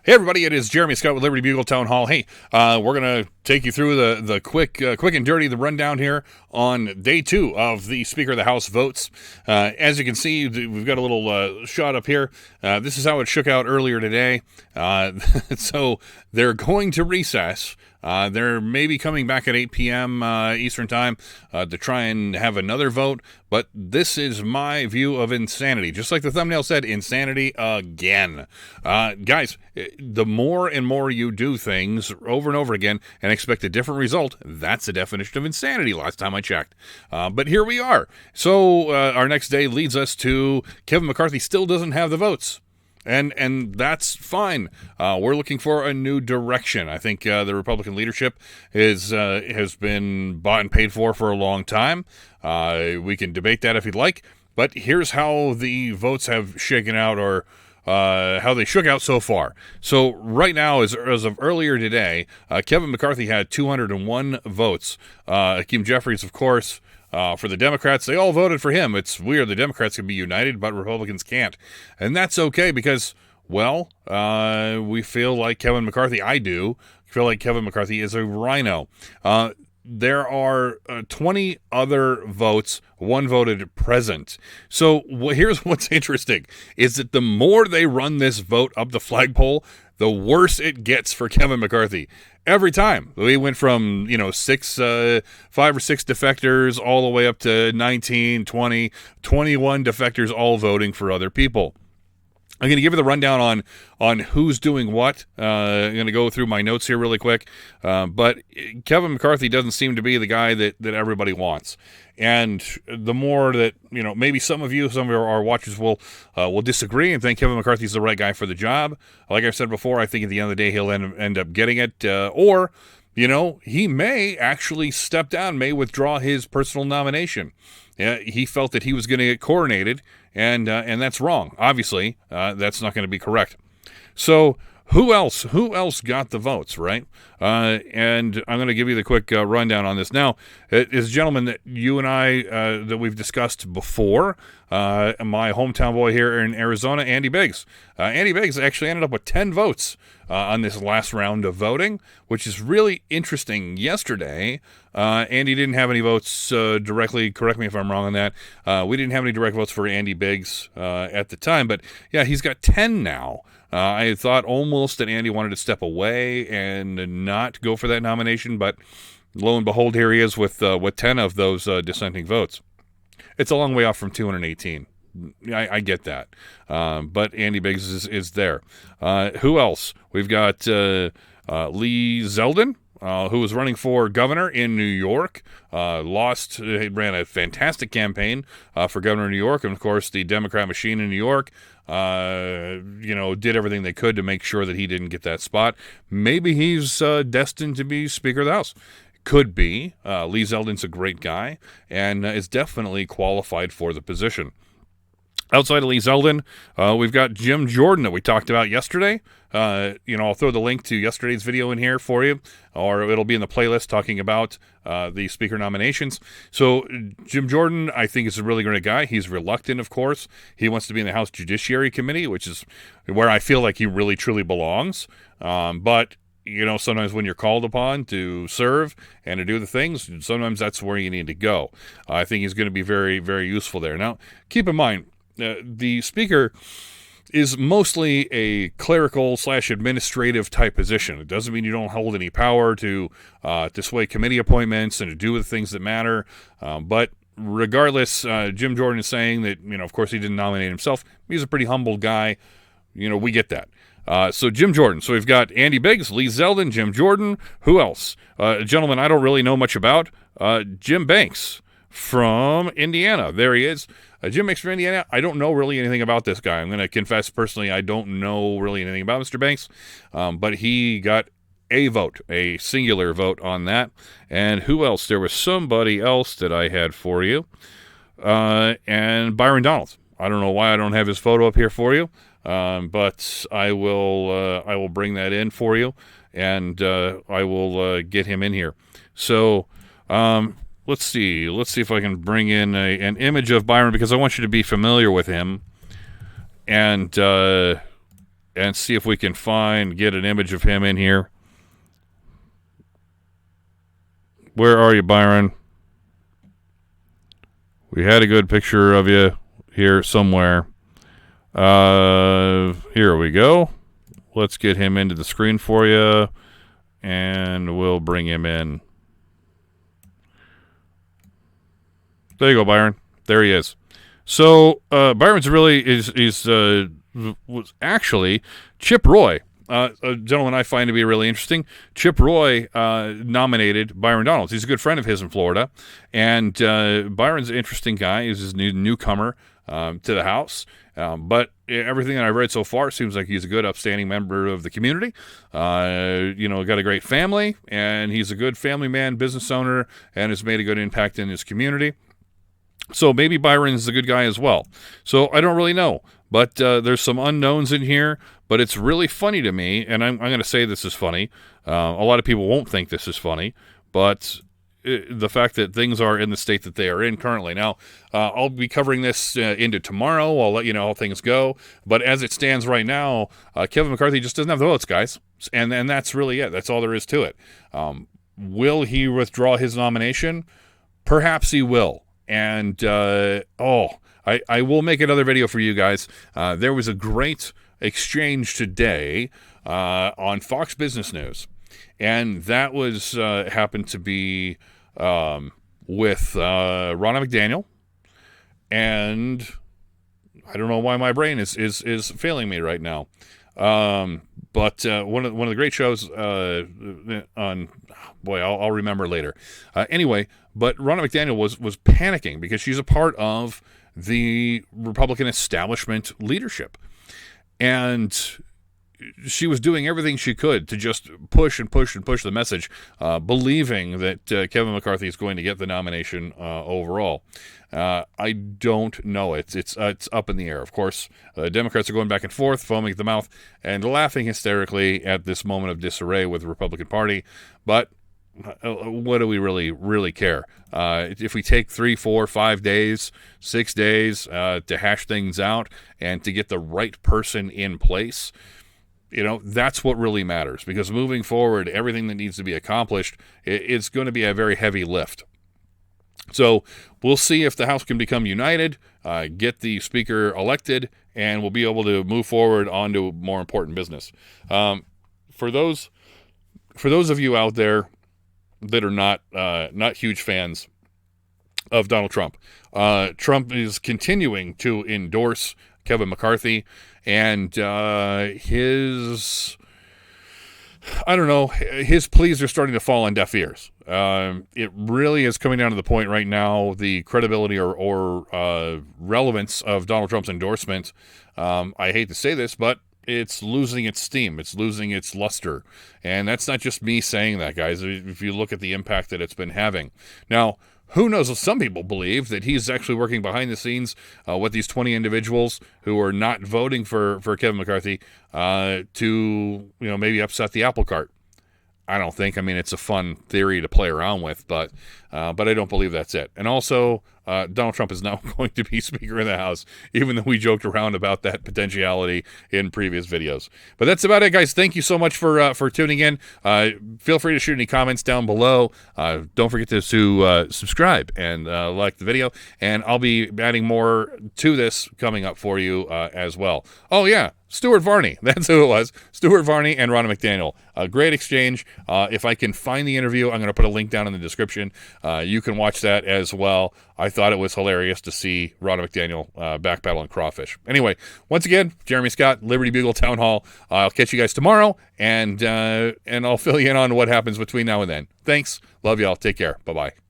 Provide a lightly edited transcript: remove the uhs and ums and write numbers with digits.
Hey everybody, it is Jeremy Scott with Liberty Bugle Town Hall. Hey, we're going to take you through the quick and dirty, the rundown here on day 2 of the Speaker of the House votes. As you can see, we've got a little shot up here. This is how it shook out earlier today. So they're going to recess. They're maybe coming back at 8 p.m. Eastern Time to try and have another vote, but this is my view of insanity. Just like the thumbnail said, insanity again. Guys, the more and more you do things over and over again and expect a different result, that's the definition of insanity last time I checked. But here we are. So our next day leads us to Kevin McCarthy still doesn't have the votes. And that's fine. We're looking for a new direction. I think the Republican leadership has been bought and paid for a long time. We can debate that if you'd like. But here's how the votes have shaken out, or how they shook out so far. So right now, as of earlier today, Kevin McCarthy had 201 votes. Hakeem Jeffries, of course, for the Democrats, they all voted for him. It's weird. The Democrats can be united, but Republicans can't. And that's okay because, well, we feel like Kevin McCarthy, I do, feel like Kevin McCarthy is a rhino. There are 20 other votes. One voted present. So here's what's interesting, is that the more they run this vote up the flagpole, the worse it gets for Kevin McCarthy. Every time. We went from, 5 or 6 defectors all the way up to 19, 20, 21 defectors all voting for other people. I'm going to give you the rundown on who's doing what. I'm going to go through my notes here really quick. But Kevin McCarthy doesn't seem to be the guy that everybody wants. And the more that, maybe some of our watchers will disagree and think Kevin McCarthy's the right guy for the job. Like I've said before, I think at the end of the day he'll end up getting it. Or he may actually step down, may withdraw his personal nomination. He felt that he was going to get coronated, and that's wrong. Obviously, that's not going to be correct. So who else got the votes, right? And I'm going to give you the quick rundown on this. Now, it is a gentleman that you and I, that we've discussed before, my hometown boy here in Arizona, Andy Biggs. Andy Biggs actually ended up with 10 votes on this last round of voting, which is really interesting. Yesterday, Andy didn't have any votes directly. Correct me if I'm wrong on that. We didn't have any direct votes for Andy Biggs at the time, but yeah, he's got 10 now. I thought almost that Andy wanted to step away and not go for that nomination, but lo and behold, here he is with 10 of those dissenting votes. It's a long way off from 218. I get that. But Andy Biggs is there. Who else? We've got Lee Zeldin, who was running for governor in New York, ran a fantastic campaign for governor of New York, and of course the Democrat machine in New York, did everything they could to make sure that he didn't get that spot. Maybe he's destined to be Speaker of the House. Could be. Lee Zeldin's a great guy and is definitely qualified for the position. Outside of Lee Zeldin, we've got Jim Jordan that we talked about yesterday. I'll throw the link to yesterday's video in here for you, or it'll be in the playlist talking about the speaker nominations. So Jim Jordan, I think, is a really great guy. He's reluctant, of course. He wants to be in the House Judiciary Committee, which is where I feel like he really, truly belongs. But sometimes when you're called upon to serve and to do the things, sometimes that's where you need to go. I think he's going to be very, very useful there. Now, keep in mind, the speaker is mostly a clerical / administrative type position. It doesn't mean you don't hold any power to sway committee appointments and to do the things that matter. But regardless, Jim Jordan is saying that, of course he didn't nominate himself. He's a pretty humble guy. We get that. So Jim Jordan. So we've got Andy Biggs, Lee Zeldin, Jim Jordan. Who else? A gentleman I don't really know much about. Jim Banks from Indiana. There he is. Jim Banks from Indiana. I don't know really anything about this guy. I'm going to confess personally, I don't know really anything about Mr. Banks. But he got a vote, a singular vote on that. And who else? There was somebody else that I had for you. And Byron Donald. I don't know why I don't have his photo up here for you. But I will bring that in for you, and I will get him in here. So let's see if I can bring in an image of Byron, because I want you to be familiar with him. And and see if we can get an image of him in here. Where are you, Byron? We had a good picture of you here somewhere. Here we go. Let's get him into the screen for you, and we'll bring him in. There you go, Byron. There he is. So Byron's really was actually Chip Roy, a gentleman I find to be really interesting. Chip Roy nominated Byron Donalds. He's a good friend of his in Florida, and Byron's an interesting guy. He's a newcomer to the House, but everything that I've read so far seems like he's a good, upstanding member of the community. Got a great family, and he's a good family man, business owner, and has made a good impact in his community. So maybe Byron's a good guy as well. So I don't really know, but there's some unknowns in here, but it's really funny to me, and I'm going to say this is funny. A lot of people won't think this is funny, but the fact that things are in the state that they are in currently. Now, I'll be covering this into tomorrow. I'll let you know how things go. But as it stands right now, Kevin McCarthy just doesn't have the votes, guys. And that's really it. That's all there is to it. Will he withdraw his nomination? Perhaps he will. And, I will make another video for you guys. There was a great exchange today on Fox Business News. And that was happened to be with Ronna McDaniel. And I don't know why my brain is failing me right now. But one of the great shows on, I'll remember later. Anyway, but Ronna McDaniel was panicking because she's a part of the Republican establishment leadership. And she was doing everything she could to just push the message, believing that Kevin McCarthy is going to get the nomination overall. I don't know. It's up in the air. Of course, Democrats are going back and forth, foaming at the mouth, and laughing hysterically at this moment of disarray with the Republican Party. But what do we really care? If we take 3, 4, 5 days, 6 days to hash things out and to get the right person in place, that's what really matters, because moving forward, everything that needs to be accomplished, it's going to be a very heavy lift. So we'll see if the House can become united, get the Speaker elected, and we'll be able to move forward on to more important business. For those of you out there that are not huge fans of Donald Trump, Trump is continuing to endorse Kevin McCarthy, and his pleas are starting to fall on deaf ears. It really is coming down to the point right now, the credibility or relevance of Donald Trump's endorsement. I hate to say this, but it's losing its steam. It's losing its luster. And that's not just me saying that, guys. If you look at the impact that it's been having. Now, who knows? Some people believe that he's actually working behind the scenes with these 20 individuals who are not voting for Kevin McCarthy to maybe upset the apple cart. I don't think. I mean, it's a fun theory to play around with, but I don't believe that's it. And also, Donald Trump is now going to be Speaker of the House, even though we joked around about that potentiality in previous videos. But that's about it, guys. Thank you so much for tuning in. Feel free to shoot any comments down below. Don't forget to subscribe and like the video. And I'll be adding more to this coming up for you as well. Oh, yeah. Stuart Varney. That's who it was. Stuart Varney and Ronna McDaniel. A great exchange. If I can find the interview, I'm going to put a link down in the description. You can watch that as well. I thought it was hilarious to see Ronna McDaniel backpedaling crawfish. Anyway, once again, Jeremy Scott, Liberty Bugle Town Hall. I'll catch you guys tomorrow, and I'll fill you in on what happens between now and then. Thanks. Love y'all. Take care. Bye-bye.